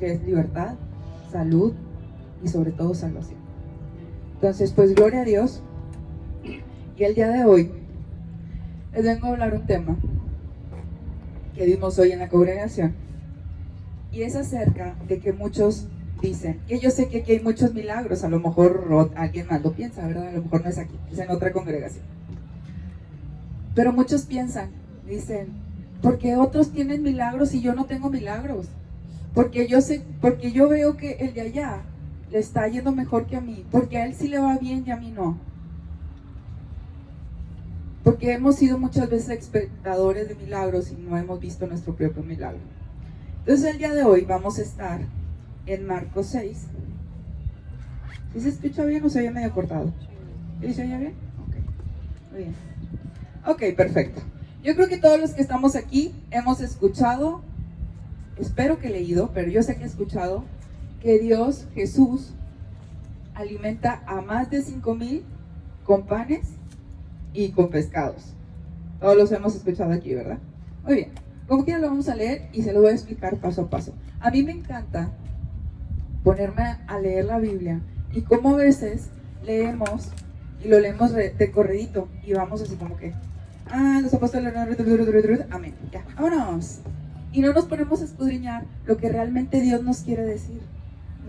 que es libertad, salud y sobre todo salvación. Entonces, pues gloria a Dios. Y el día de hoy les vengo a hablar un tema que vimos hoy en la congregación, y es acerca de que muchos dicen, que yo sé que aquí hay muchos milagros, a lo mejor alguien más lo piensa, ¿verdad? A lo mejor no es aquí, es en otra congregación. Pero muchos piensan, dicen, ¿por qué otros tienen milagros y yo no tengo milagros? Porque yo veo que el de allá le está yendo mejor que a mí, porque a él sí le va bien y a mí no. Porque hemos sido muchas veces espectadores de milagros y no hemos visto nuestro propio milagro. Entonces el día de hoy vamos a estar en Marcos 6. ¿Sí se escucha bien o se oye medio cortado? ¿Sí se oye bien? Ok, muy bien. Ok, perfecto. Yo creo que todos los que estamos aquí hemos escuchado, espero que leído, pero yo sé que he escuchado, que Dios, Jesús, alimenta a más de 5,000 con panes y con pescados. Todos los hemos escuchado aquí, ¿verdad? Muy bien. Como quiera lo vamos a leer y se lo voy a explicar paso a paso. A mí me encanta ponerme a leer la Biblia y como a veces leemos y lo leemos de corridito y vamos así como que los apóstoles, amén, ya, vámonos. Y no nos ponemos a escudriñar lo que realmente Dios nos quiere decir.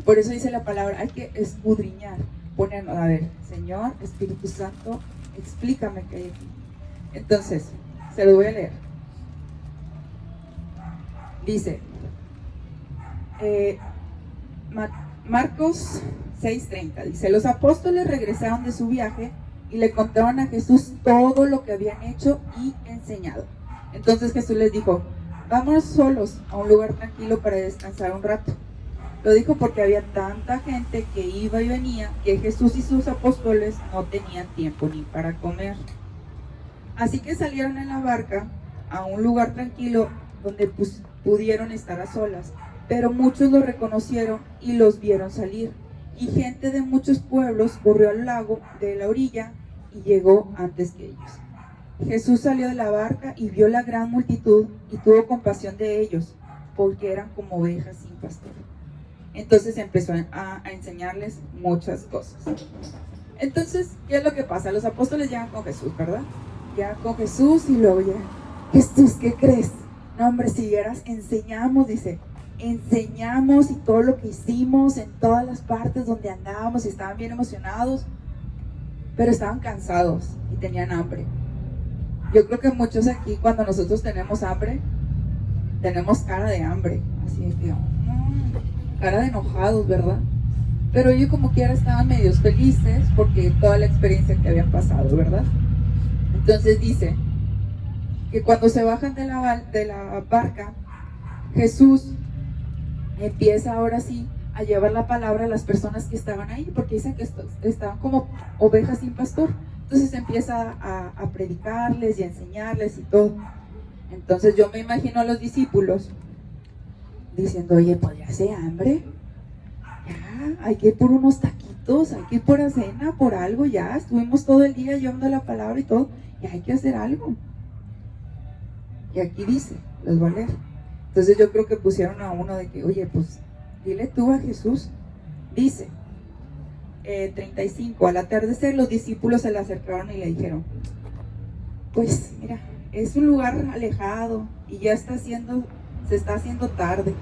Por eso dice la palabra, hay que escudriñar, ponernos, a ver, Señor, Espíritu Santo, explícame qué hay aquí. Entonces, se lo voy a leer. Dice, Marcos 6:30, dice, los apóstoles regresaron de su viaje y le contaron a Jesús todo lo que habían hecho y enseñado. Entonces Jesús les dijo, vámonos solos a un lugar tranquilo para descansar un rato. Lo dijo porque había tanta gente que iba y venía que Jesús y sus apóstoles no tenían tiempo ni para comer. Así que salieron en la barca a un lugar tranquilo donde pudieron estar a solas, pero muchos los reconocieron y los vieron salir, y gente de muchos pueblos corrió al lago de la orilla y llegó antes que ellos. Jesús salió de la barca y vio la gran multitud y tuvo compasión de ellos, porque eran como ovejas sin pastor. Entonces empezó a enseñarles muchas cosas. Entonces, ¿qué es lo que pasa? Los apóstoles llegan con Jesús, ¿verdad? Llegan con Jesús y luego llegan, Jesús, ¿qué crees? No, hombre, si vieras, enseñamos, dice, enseñamos y todo lo que hicimos en todas las partes donde andábamos y estaban bien emocionados, pero estaban cansados y tenían hambre. Yo creo que muchos aquí, cuando nosotros tenemos hambre, tenemos cara de hambre, así de que, cara de enojados, ¿verdad? Pero ellos como quiera estaban medios felices porque toda la experiencia que habían pasado, ¿verdad? Entonces dice que cuando se bajan de la barca, Jesús empieza ahora sí a llevar la palabra a las personas que estaban ahí, porque dicen que estaban como ovejas sin pastor. Entonces empieza a predicarles y a enseñarles y todo. Entonces yo me imagino a los discípulos diciendo, oye, pues ya hace hambre, ya hay que ir por unos taquitos, hay que ir por la cena, por algo, ya estuvimos todo el día llevando la palabra y todo, y hay que hacer algo. Y aquí dice, les voy a leer. Entonces yo creo que pusieron a uno de que, oye, pues dile tú a Jesús. Dice 35, al atardecer los discípulos se le acercaron y le dijeron, pues mira, es un lugar alejado y ya se está haciendo tarde.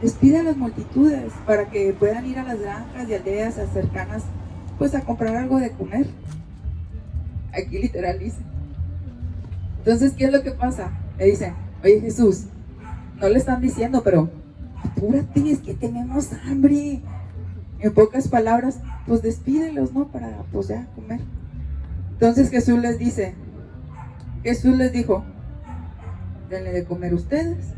Despide a las multitudes para que puedan ir a las granjas y aldeas cercanas, pues a comprar algo de comer. Aquí literal dice. Entonces, ¿qué es lo que pasa? Le dicen, oye Jesús, no le están diciendo, pero apúrate, es que tenemos hambre. En pocas palabras, pues despídelos, ¿no? Para pues ya comer. Entonces Jesús les dijo, denle de comer ustedes.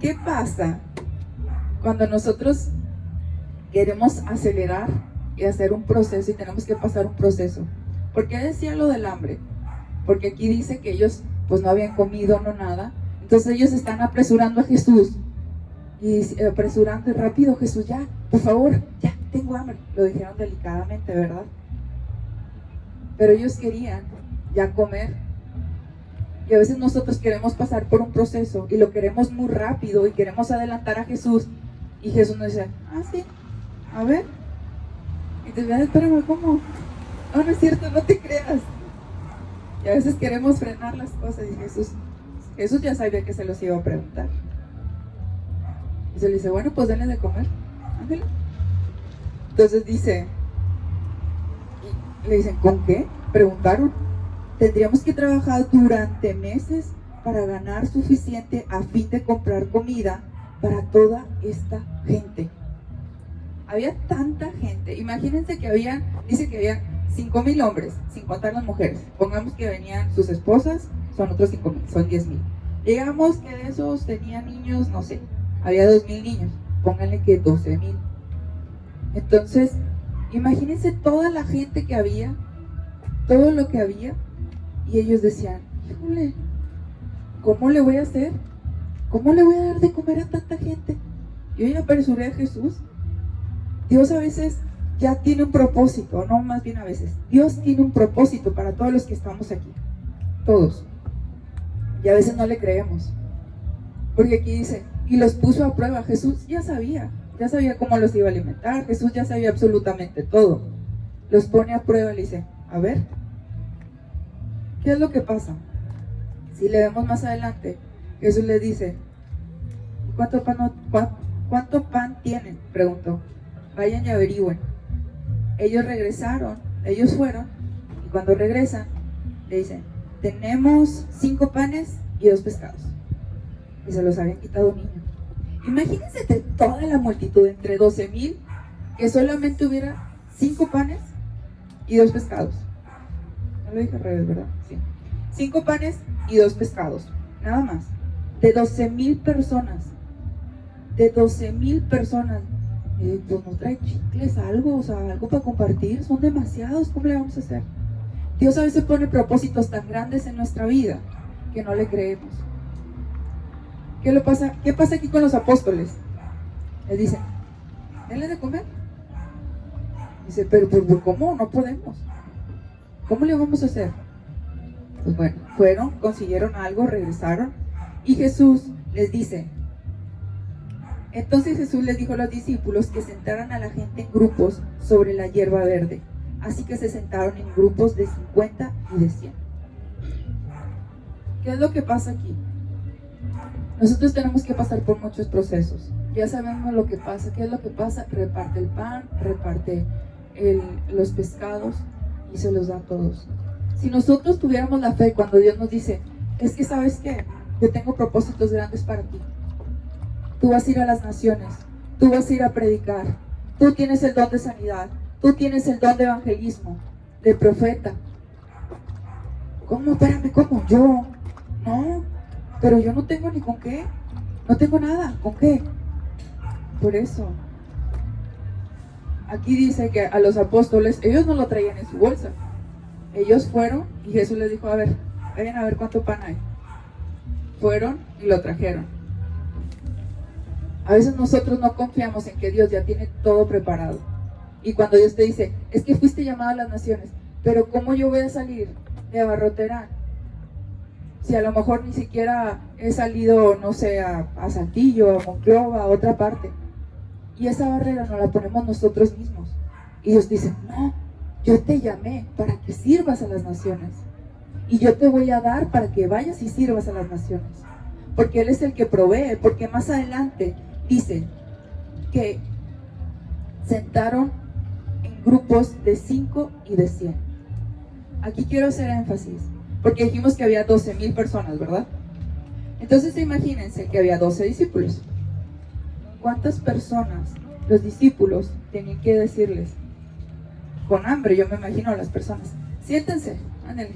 ¿Qué pasa cuando nosotros queremos acelerar y hacer un proceso y tenemos que pasar un proceso? ¿Por qué decía lo del hambre? Porque aquí dice que ellos pues no habían comido, no nada. Entonces ellos están apresurando a Jesús. Y apresurando y rápido, Jesús, ya, por favor, ya, tengo hambre. Lo dijeron delicadamente, ¿verdad? Pero ellos querían ya comer. Y a veces nosotros queremos pasar por un proceso y lo queremos muy rápido y queremos adelantar a Jesús. Y Jesús nos dice, sí, a ver. Y te dice, espérame, ¿cómo? No, no es cierto, no te creas. Y a veces queremos frenar las cosas y Jesús ya sabía que se los iba a preguntar. Y se le dice, bueno, pues denle de comer, ándale. Entonces le dicen, ¿con qué? Preguntaron. Tendríamos que trabajar durante meses para ganar suficiente a fin de comprar comida para toda esta gente. Había tanta gente. Imagínense que dice que había 5,000 hombres, sin contar las mujeres. Pongamos que venían sus esposas, son otros 5,000, son 10,000. Digamos que de esos tenían niños, no sé, había 2,000 niños. Pónganle que 12,000. Entonces, imagínense toda la gente que había, todo lo que había. Y ellos decían, híjole, ¿cómo le voy a hacer? ¿Cómo le voy a dar de comer a tanta gente? Yo ya apresuré a Jesús. Dios a veces ya tiene un propósito, no, más bien a veces. Dios tiene un propósito para todos los que estamos aquí. Todos. Y a veces no le creemos. Porque aquí dice, y los puso a prueba. Jesús ya sabía cómo los iba a alimentar. Jesús ya sabía absolutamente todo. Los pone a prueba y le dice, a ver, ¿qué es lo que pasa? Si le vemos más adelante, Jesús les dice, ¿cuánto pan tienen? Preguntó. Vayan y averigüen. Ellos fueron, y cuando regresan, le dicen, tenemos 5 panes y 2 pescados. Y se los habían quitado un niño. Imagínense de toda la multitud, entre 12,000, que solamente hubiera 5 panes y 2 pescados. No lo dije al revés, ¿verdad? Sí. 5 panes y 2 pescados, nada más. De 12,000 personas. De 12,000 personas. Pues no trae chicles, algo, o sea, algo para compartir. Son demasiados, ¿cómo le vamos a hacer? Dios a veces pone propósitos tan grandes en nuestra vida que no le creemos. ¿Qué pasa aquí con los apóstoles? Les dicen, denle de comer. Dice, pero ¿cómo? No podemos. ¿Cómo le vamos a hacer? Pues bueno, fueron, consiguieron algo, regresaron, y Jesús les dice, entonces Jesús les dijo a los discípulos que sentaran a la gente en grupos sobre la hierba verde. Así que se sentaron en grupos de 50 y de 100. ¿Qué es lo que pasa aquí? Nosotros tenemos que pasar por muchos procesos. Ya sabemos lo que pasa. ¿Qué es lo que pasa? Reparte el pan, reparte los pescados y se los da a todos. Si nosotros tuviéramos la fe cuando Dios nos dice, es que ¿sabes qué? Yo tengo propósitos grandes para ti. Tú vas a ir a las naciones, tú vas a ir a predicar, tú tienes el don de sanidad, tú tienes el don de evangelismo, de profeta. ¿Cómo? Espérame, ¿cómo? Yo, no, pero yo no tengo ni con qué, no tengo nada, ¿con qué? Por eso, aquí dice que a los apóstoles, ellos no lo traían en su bolsa, ellos fueron y Jesús les dijo, a ver, vayan a ver cuánto pan hay. Fueron y lo trajeron. A veces nosotros no confiamos en que Dios ya tiene todo preparado. Y cuando Dios te dice, es que fuiste llamado a las naciones, pero ¿cómo yo voy a salir de Abarroterán? Si a lo mejor ni siquiera he salido, no sé, a Saltillo, a Monclova, a otra parte. Y esa barrera nos la ponemos nosotros mismos. Y Dios dice, no, yo te llamé para que sirvas a las naciones. Y yo te voy a dar para que vayas y sirvas a las naciones. Porque Él es el que provee, porque más adelante dice que sentaron en grupos de 5 y de 100. Aquí quiero hacer énfasis, porque dijimos que había 12,000 personas, ¿verdad? Entonces imagínense que había 12 discípulos. ¿Cuántas personas los discípulos tenían que decirles? Con hambre, yo me imagino a las personas, siéntense, ándale.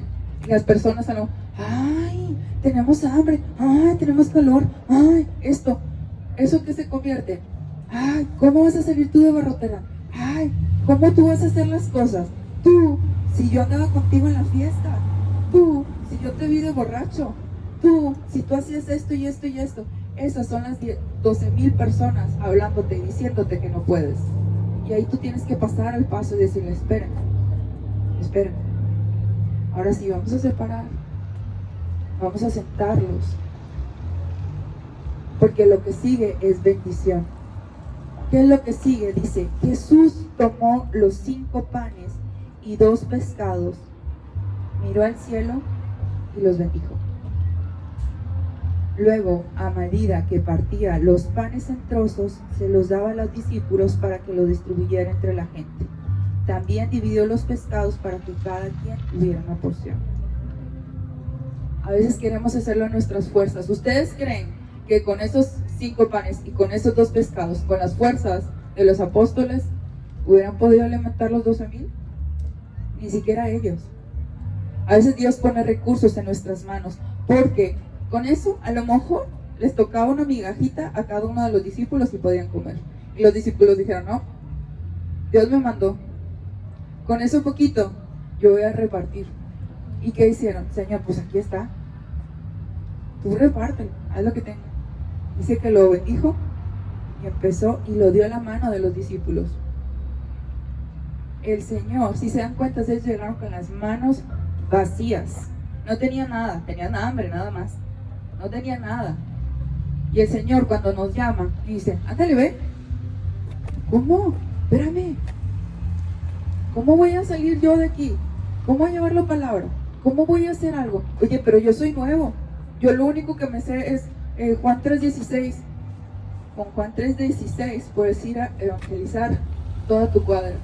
Y las personas a lo, ay, tenemos hambre, ay, tenemos calor, ay, esto. ¿Eso qué se convierte? Ay, ¿cómo vas a salir tú de Abarroterán? Ay, ¿cómo tú vas a hacer las cosas? Tú, si yo andaba contigo en la fiesta. Tú, si yo te vi de borracho. Tú, si tú hacías esto y esto y esto. Esas son las 12,000 personas hablándote y diciéndote que no puedes. Y ahí tú tienes que pasar al paso y decirle, esperen. Ahora sí, vamos a separar. Vamos a sentarlos, porque lo que sigue es bendición. ¿Qué es lo que sigue? Dice, Jesús tomó los 5 panes y 2 pescados, miró al cielo y los bendijo. Luego, a medida que partía los panes en trozos, se los daba a los discípulos para que los distribuyera entre la gente. También dividió los pescados para que cada quien tuviera una porción. A veces queremos hacerlo en nuestras fuerzas. ¿Ustedes creen que con esos 5 panes y con esos 2 pescados, con las fuerzas de los apóstoles, hubieran podido alimentar los 12,000? Ni siquiera ellos. A veces Dios pone recursos en nuestras manos, porque con eso a lo mejor les tocaba una migajita a cada uno de los discípulos y podían comer. Y los discípulos dijeron, no, Dios me mandó. Con eso poquito yo voy a repartir. ¿Y qué hicieron? Señor, pues aquí está. Tú repártelo, haz lo que tengas. Dice que lo bendijo y empezó y lo dio a la mano de los discípulos. El Señor, si se dan cuenta, ellos llegaron con las manos vacías. No tenían nada, tenían hambre nada más. No tenían nada. Y el Señor cuando nos llama, dice, ándale, ve. ¿Cómo? Espérame. ¿Cómo voy a salir yo de aquí? ¿Cómo voy a llevar la palabra? ¿Cómo voy a hacer algo? Oye, pero yo soy nuevo. Yo lo único que me sé es Juan 3:16. Con Juan 3:16 puedes ir a evangelizar toda tu cuadra.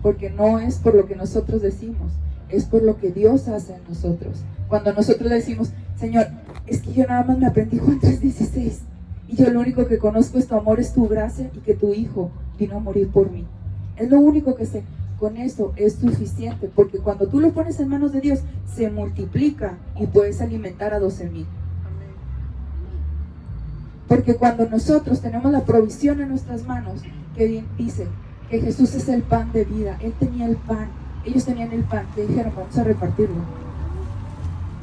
Porque no es por lo que nosotros decimos, es por lo que Dios hace en nosotros. Cuando nosotros le decimos, Señor, es que yo nada más me aprendí Juan 3:16 y yo lo único que conozco es tu amor, es tu gracia y que tu Hijo vino a morir por mí. Es lo único que sé. Con eso es suficiente, porque cuando tú lo pones en manos de Dios, se multiplica y puedes alimentar a 12,000. Porque cuando nosotros tenemos la provisión en nuestras manos, que dice que Jesús es el pan de vida, Él tenía el pan, ellos tenían el pan, que dijeron, vamos a repartirlo.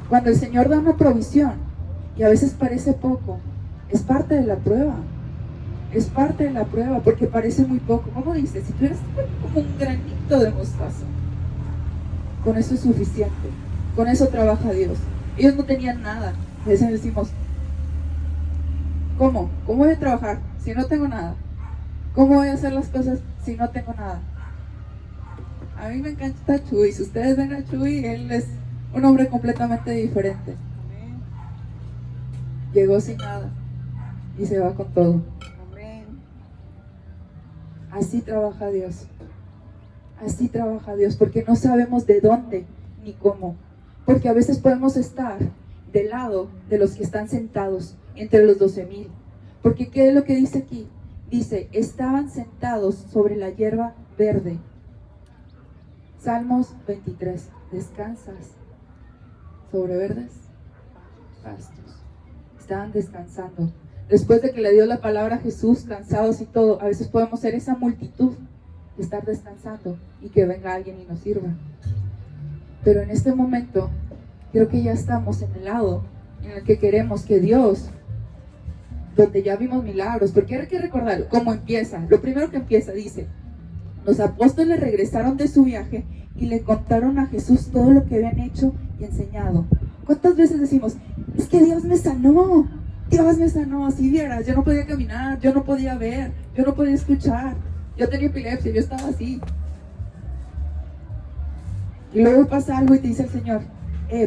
Cuando el Señor da una provisión, y a veces parece poco, es parte de la prueba. Es parte de la prueba, porque parece muy poco. ¿Cómo dice? Si tú eres como un granito de mostaza, con eso es suficiente. Con eso trabaja Dios. Ellos no tenían nada. A veces decimos, ¿cómo? ¿Cómo voy a trabajar si no tengo nada? ¿Cómo voy a hacer las cosas si no tengo nada? A mí me encanta Chuy. Si ustedes ven a Chuy, él es un hombre completamente diferente. Llegó sin nada y se va con todo. Así trabaja Dios. Así trabaja Dios, porque no sabemos de dónde ni cómo. Porque a veces podemos estar del lado de los que están sentados entre los 12,000. Porque ¿qué es lo que dice aquí? Dice, estaban sentados sobre la hierba verde. Salmos 23. ¿Descansas sobre verdes pastos? Estaban descansando. Después de que le dio la palabra a Jesús, cansados y todo, a veces podemos ser esa multitud de estar descansando y que venga alguien y nos sirva. Pero en este momento, creo que ya estamos en el lado en el que queremos que Dios, donde ya vimos milagros, porque hay que recordar cómo empieza. Lo primero que empieza dice, los apóstoles regresaron de su viaje y le contaron a Jesús todo lo que habían hecho y enseñado. ¿Cuántas veces decimos, es que Dios me sanó? Dios me sanó, si vieras, yo no podía caminar, yo no podía ver, yo no podía escuchar, yo tenía epilepsia, yo estaba así. Y luego pasa algo y te dice el Señor,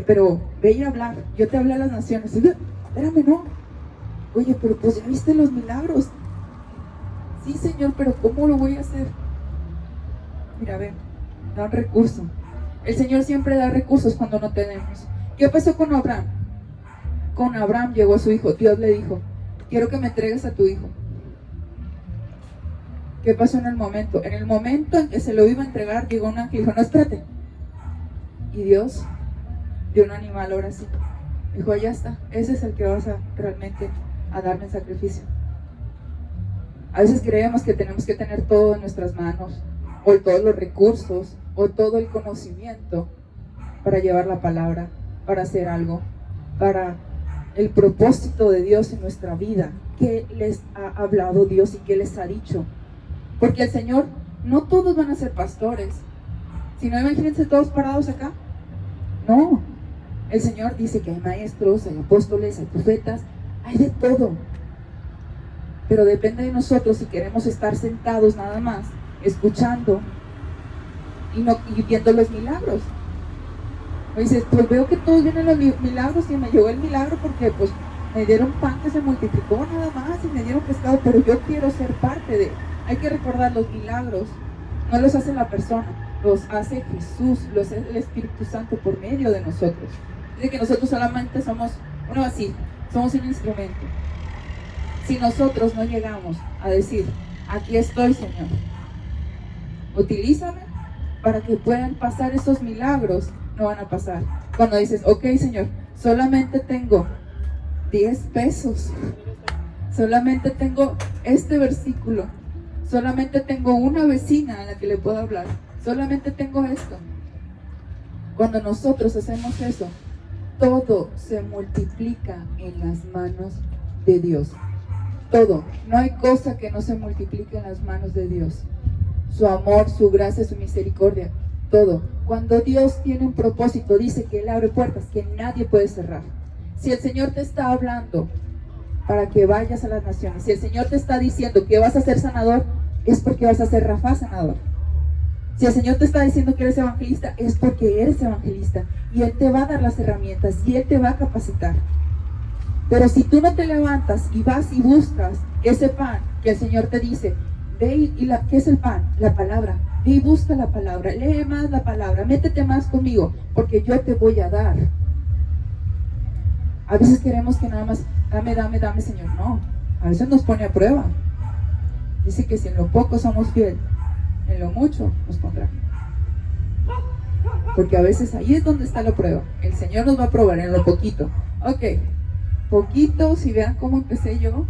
pero ve y hablar, yo te hablé a las naciones. Y yo, espérame, no. Oye, pero pues ya viste los milagros. Sí, Señor, pero ¿cómo lo voy a hacer? Mira, ven, da un recurso. El Señor siempre da recursos cuando no tenemos. ¿Qué pasó con Abraham? Con Abraham llegó su hijo. Dios le dijo, quiero que me entregues a tu hijo. ¿Qué pasó en el momento? En el momento en que se lo iba a entregar, llegó un ángel y dijo, no, espérate. Y Dios dio un animal, ahora sí. Dijo, ya está, ese es el que vas a realmente a darme en sacrificio. A veces creemos que tenemos que tener todo en nuestras manos, o todos los recursos, o todo el conocimiento para llevar la palabra, para hacer algo, para el propósito de Dios en nuestra vida. ¿Qué les ha hablado Dios y qué les ha dicho? Porque el Señor, no todos van a ser pastores. Si no, imagínense todos parados acá. No, El Señor dice que hay maestros, hay apóstoles, hay profetas, hay de todo. Pero depende de nosotros si queremos estar sentados nada más, escuchando y viendo los milagros. O dices, pues veo que todos vienen los milagros y me llegó el milagro porque pues me dieron pan que se multiplicó nada más y me dieron pescado, pero yo quiero ser parte de. Hay que recordar, los milagros no los hace la persona, los hace Jesús, los hace el Espíritu Santo por medio de nosotros. Dice que nosotros solamente somos somos un instrumento. Si nosotros no llegamos a decir, aquí estoy, Señor, utilízame para que puedan pasar esos milagros, no van a pasar. Cuando dices, ok, Señor, solamente tengo 10 pesos, solamente tengo este versículo, solamente tengo una vecina a la que le puedo hablar, solamente tengo esto. Cuando nosotros hacemos eso, todo se multiplica en las manos de Dios. Todo. No hay cosa que no se multiplique en las manos de Dios. Su amor, su gracia, su misericordia, todo. Cuando Dios tiene un propósito, dice que Él abre puertas que nadie puede cerrar. Si el Señor te está hablando para que vayas a las naciones, si el Señor te está diciendo que vas a ser sanador, es porque vas a ser Rafa sanador. Si el Señor te está diciendo que eres evangelista, es porque eres evangelista. Y Él te va a dar las herramientas y Él te va a capacitar. Pero si tú no te levantas y vas y buscas ese pan que el Señor te dice, ve ¿qué es el pan? La palabra. Ve y busca la palabra, lee más la palabra, métete más conmigo, porque yo te voy a dar. A veces queremos que nada más, dame, Señor. No, a veces nos pone a prueba. Dice que si en lo poco somos fieles, en lo mucho nos pondrá. Porque a veces ahí es donde está la prueba. El Señor nos va a probar en lo poquito. Ok, poquito, si vean cómo empecé yo.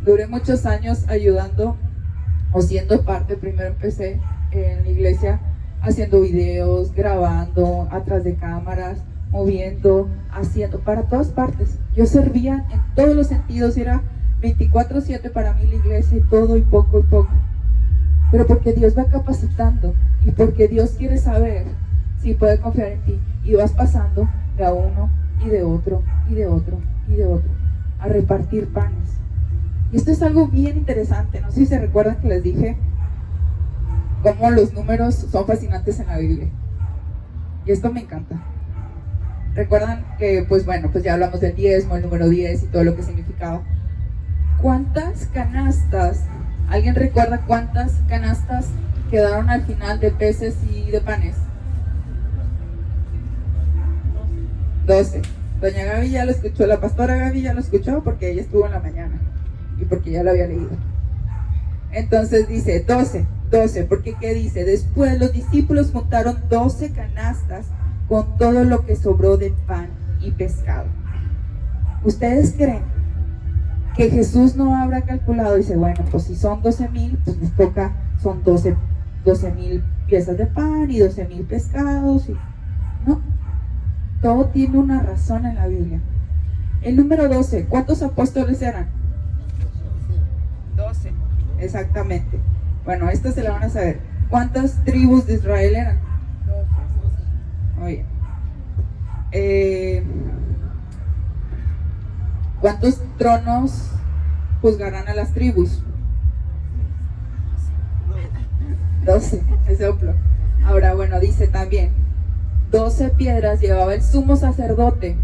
Duré muchos años ayudando o siendo parte. Primero empecé en la iglesia haciendo videos, grabando, atrás de cámaras, moviendo, haciendo, para todas partes. Yo servía en todos los sentidos, era 24/7 para mí la iglesia, y todo y poco. Pero porque Dios va capacitando y porque Dios quiere saber si puede confiar en ti, y vas pasando de a uno y de otro y de otro y de otro a repartir panes. Y esto es algo bien interesante. No sé si se recuerdan que les dije cómo los números son fascinantes en la Biblia, y esto me encanta. Recuerdan que pues ya hablamos del diezmo, el número 10 y todo lo que significaba. ¿Cuántas canastas? ¿Alguien recuerda cuántas canastas quedaron al final de peces y de panes? 12. Doña Gaby ya lo escuchó, la pastora Gaby ya lo escuchó porque ella estuvo en la mañana y porque ya lo había leído. Entonces dice 12, porque ¿qué dice? Después los discípulos juntaron 12 canastas con todo lo que sobró de pan y pescado. ¿Ustedes creen que Jesús no habrá calculado? Dice, bueno, pues si son 12,000, pues les toca, son 12,000 piezas de pan y 12,000 pescados. No, todo tiene una razón en la Biblia. El número 12, ¿cuántos apóstoles eran? 12, exactamente. Bueno, esta se la van a saber. ¿Cuántas tribus de Israel eran? 12. Muy bien. ¿Cuántos tronos juzgarán a las tribus? 12, es soplo. Ahora, bueno, dice también, 12 piedras llevaba el sumo sacerdote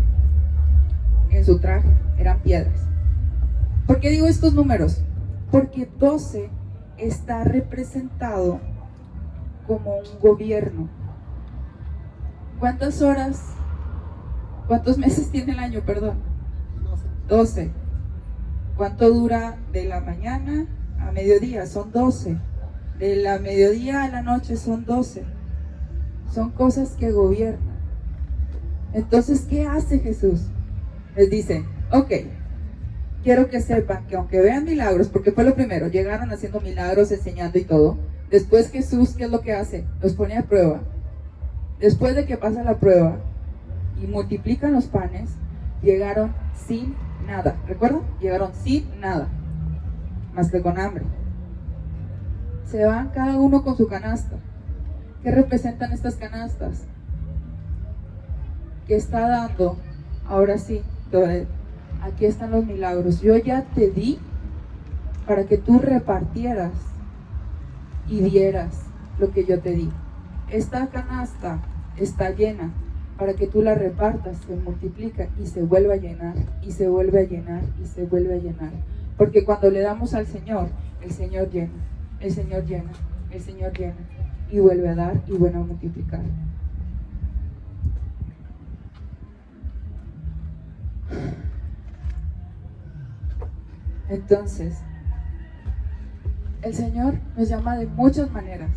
en su traje, eran piedras. ¿Por qué digo estos números? Porque 12 está representado como un gobierno. ¿Cuántas horas? ¿Cuántos meses tiene el año, perdón? 12. ¿Cuánto dura de la mañana a mediodía? Son 12. De la mediodía a la noche son 12. Son cosas que gobiernan. Entonces, ¿qué hace Jesús? Les dice, ok, quiero que sepan que aunque vean milagros, porque fue lo primero, llegaron haciendo milagros, enseñando y todo. Después Jesús, ¿qué es lo que hace? Los pone a prueba. Después de que pasa la prueba y multiplican los panes, llegaron sin nada. ¿Recuerdan? Llegaron sin nada, más que con hambre. Se van cada uno con su canasta. ¿Qué representan estas canastas? que está dando, ahora sí, aquí están los milagros. Yo ya te di para que tú repartieras y dieras lo que yo te di. Esta canasta está llena para que tú la repartas, se multiplica y se vuelve a llenar, y se vuelve a llenar, y se vuelve a llenar. Porque cuando le damos al Señor, el Señor llena, el Señor llena, el Señor llena, y vuelve a dar y vuelve a multiplicar. Entonces, el Señor nos llama de muchas maneras.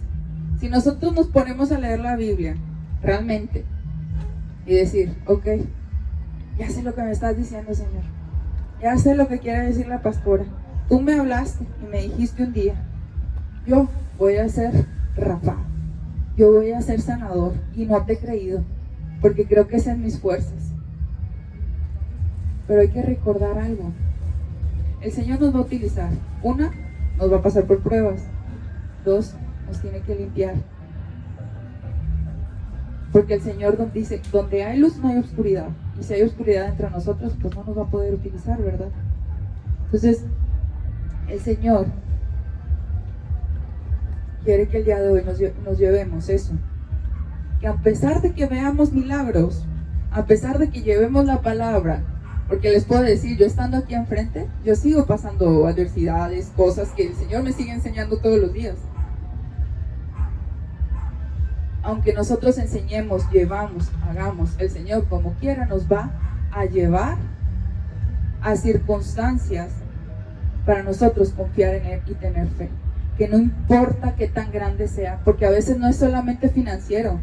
Si nosotros nos ponemos a leer la Biblia, realmente, y decir, ok, ya sé lo que me estás diciendo, Señor, ya sé lo que quiere decir la pastora. Tú me hablaste y me dijiste un día, yo voy a ser Rafa, yo voy a ser sanador, y no te he creído, porque creo que esas son mis fuerzas. Pero hay que recordar algo. El Señor nos va a utilizar. Una, nos va a pasar por pruebas. Dos, nos tiene que limpiar. Porque el Señor dice, donde hay luz no hay oscuridad. Y si hay oscuridad entre nosotros, pues no nos va a poder utilizar, ¿verdad? Entonces, el Señor quiere que el día de hoy nos llevemos eso. Que a pesar de que veamos milagros, a pesar de que llevemos la palabra, porque les puedo decir, yo estando aquí enfrente, yo sigo pasando adversidades, cosas que el Señor me sigue enseñando todos los días. Aunque nosotros enseñemos, llevamos, hagamos, el Señor como quiera nos va a llevar a circunstancias para nosotros confiar en Él y tener fe. Que no importa qué tan grande sea, porque a veces no es solamente financiero,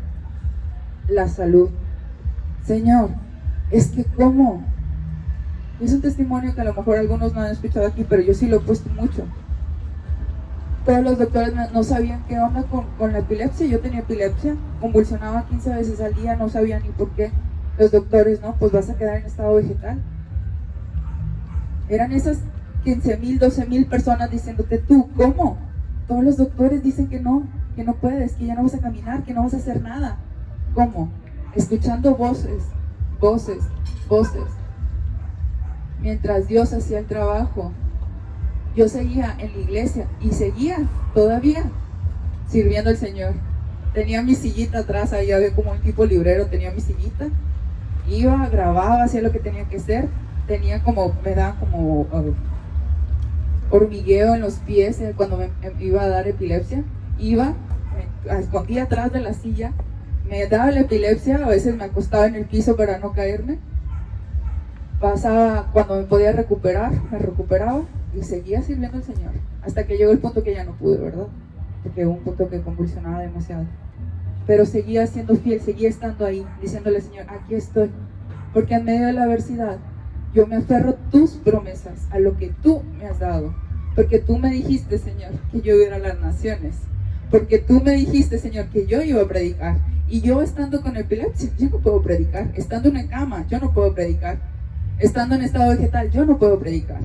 la salud. Señor, es que ¿cómo? Es un testimonio que a lo mejor algunos no han escuchado aquí, pero yo sí lo he puesto mucho. Todos los doctores no sabían qué onda con la epilepsia. Yo tenía epilepsia, convulsionaba 15 veces al día, no sabía ni por qué. Los doctores, no, pues vas a quedar en estado vegetal. Eran esas 15,000, 12,000 personas diciéndote, tú, ¿cómo? Todos los doctores dicen que no puedes, que ya no vas a caminar, que no vas a hacer nada. ¿Cómo? Escuchando voces. Mientras Dios hacía el trabajo, yo seguía en la iglesia y seguía todavía sirviendo al Señor. Tenía mi sillita atrás, ahí había como un tipo librero, tenía mi sillita, iba, grababa, hacía lo que tenía que hacer, me daba como hormigueo en los pies cuando me iba a dar epilepsia, me escondía atrás de la silla, me daba la epilepsia, a veces me acostaba en el piso para no caerme. Pasaba, cuando me podía recuperar, me recuperaba y seguía sirviendo al Señor. Hasta que llegó el punto que ya no pude, ¿verdad? Porque hubo un punto que convulsionaba demasiado. Pero seguía siendo fiel, seguía estando ahí, diciéndole al Señor, aquí estoy. Porque en medio de la adversidad, yo me aferro a tus promesas, a lo que tú me has dado. Porque tú me dijiste, Señor, que yo iba a ir a las naciones. Porque tú me dijiste, Señor, que yo iba a predicar. Y yo estando con epilepsia, yo no puedo predicar. Estando en una cama, yo no puedo predicar. Estando en estado vegetal, yo no puedo predicar.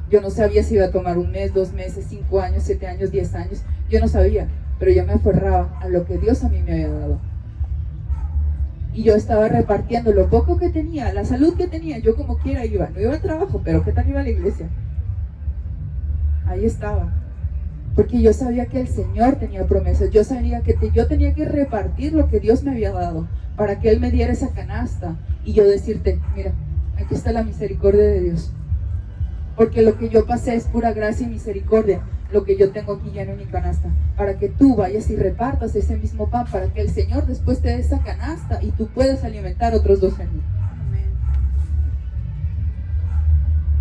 Yo no sabía si iba a tomar 1 mes, 2 meses, 5 años, 7 años, 10 años. Yo no sabía, pero yo me aferraba a lo que Dios a mí me había dado. Y yo estaba repartiendo lo poco que tenía, la salud que tenía. Yo como quiera iba, no iba al trabajo, pero ¿qué tal iba a la iglesia? Ahí estaba. Porque yo sabía que el Señor tenía promesas. Yo sabía que yo tenía que repartir lo que Dios me había dado para que Él me diera esa canasta. Y yo decirte, mira, aquí está la misericordia de Dios. Porque lo que yo pasé es pura gracia y misericordia. Lo que yo tengo aquí lleno en mi canasta. Para que tú vayas y repartas ese mismo pan. Para que el Señor después te dé esa canasta y tú puedas alimentar otros 12,000.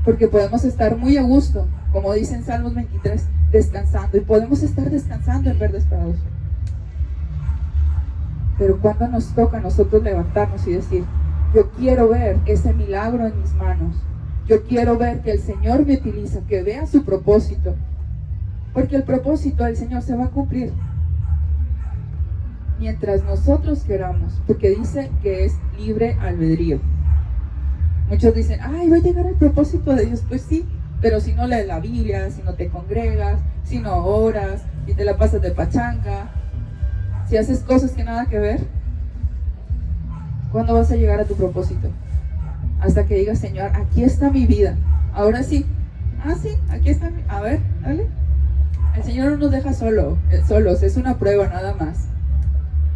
Porque podemos estar muy a gusto, como dice en Salmos 23, descansando. Y podemos estar descansando en verdes prados. Pero cuando nos toca a nosotros levantarnos y decir, yo quiero ver ese milagro en mis manos. Yo quiero ver que el Señor me utiliza, que vea su propósito. Porque el propósito del Señor se va a cumplir mientras nosotros queramos. Porque dice que es libre albedrío. Muchos dicen, ay, va a llegar el propósito de Dios. Pues sí, pero si no lees la Biblia, si no te congregas, si no oras, si te la pasas de pachanga, si haces cosas que nada que ver. ¿Cuándo vas a llegar a tu propósito? Hasta que digas, Señor, aquí está mi vida. Ahora sí. Ah, sí, aquí está mi... A ver, dale. El Señor no nos deja solos, es una prueba nada más.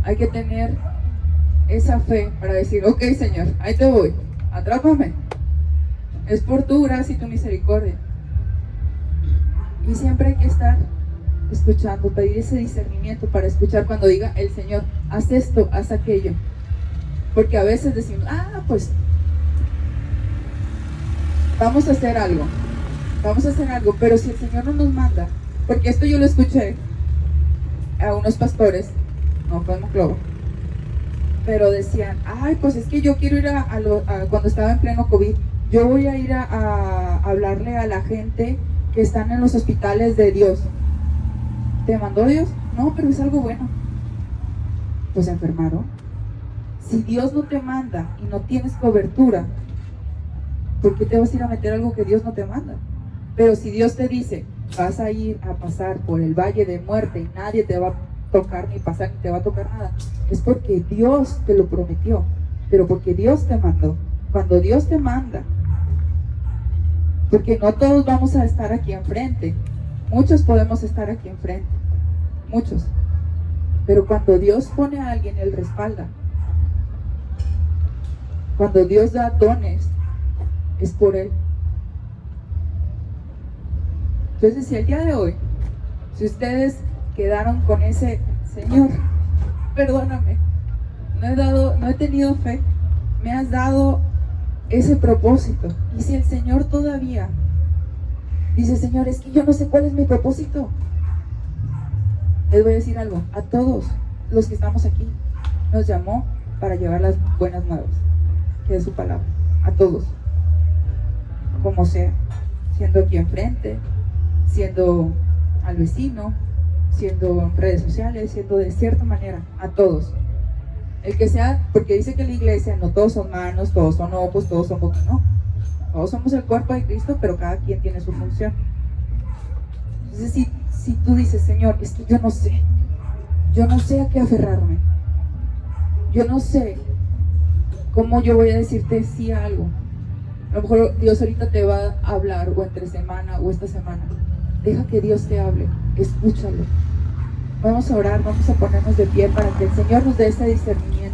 Hay que tener esa fe para decir, ok, Señor, ahí te voy, atrápame. Es por tu gracia y tu misericordia. Y siempre hay que estar escuchando, pedir ese discernimiento para escuchar cuando diga el Señor, haz esto, haz aquello. Porque a veces decimos, pues vamos a hacer algo, pero si el Señor no nos manda, porque esto yo lo escuché a unos pastores, no fue en Monclova, pero decían, pues es que yo quiero ir cuando estaba en pleno COVID, yo voy a ir a hablarle a la gente que están en los hospitales de Dios. ¿Te mandó Dios? No, pero es algo bueno. Pues se enfermaron. Si Dios no te manda y no tienes cobertura, ¿por qué te vas a ir a meter algo que Dios no te manda? Pero si Dios te dice, vas a ir a pasar por el valle de muerte y nadie te va a tocar ni pasar ni te va a tocar nada, es porque Dios te lo prometió, pero porque Dios te mandó. Cuando Dios te manda, porque no todos vamos a estar aquí enfrente, muchos podemos estar aquí enfrente, muchos, pero cuando Dios pone a alguien, Él respalda. Cuando Dios da dones, es por Él. Entonces, si el día de hoy, si ustedes quedaron con ese, Señor, perdóname, no he tenido fe, me has dado ese propósito, y si el Señor todavía dice, Señor, es que yo no sé cuál es mi propósito, les voy a decir algo, a todos los que estamos aquí, nos llamó para llevar las buenas nuevas, que es su palabra, a todos, como sea, siendo aquí enfrente, siendo al vecino, siendo en redes sociales, siendo de cierta manera, a todos. El que sea, porque dice que la iglesia no todos son manos, todos son ojos, todos son bocas, no. Todos somos el cuerpo de Cristo, pero cada quien tiene su función. Entonces, si tú dices, Señor, es que yo no sé a qué aferrarme, yo no sé cómo yo voy a decirte sí a algo. A lo mejor Dios ahorita te va a hablar, o entre semana, o esta semana. Deja que Dios te hable, escúchalo. Vamos a orar, vamos a ponernos de pie para que el Señor nos dé ese discernimiento.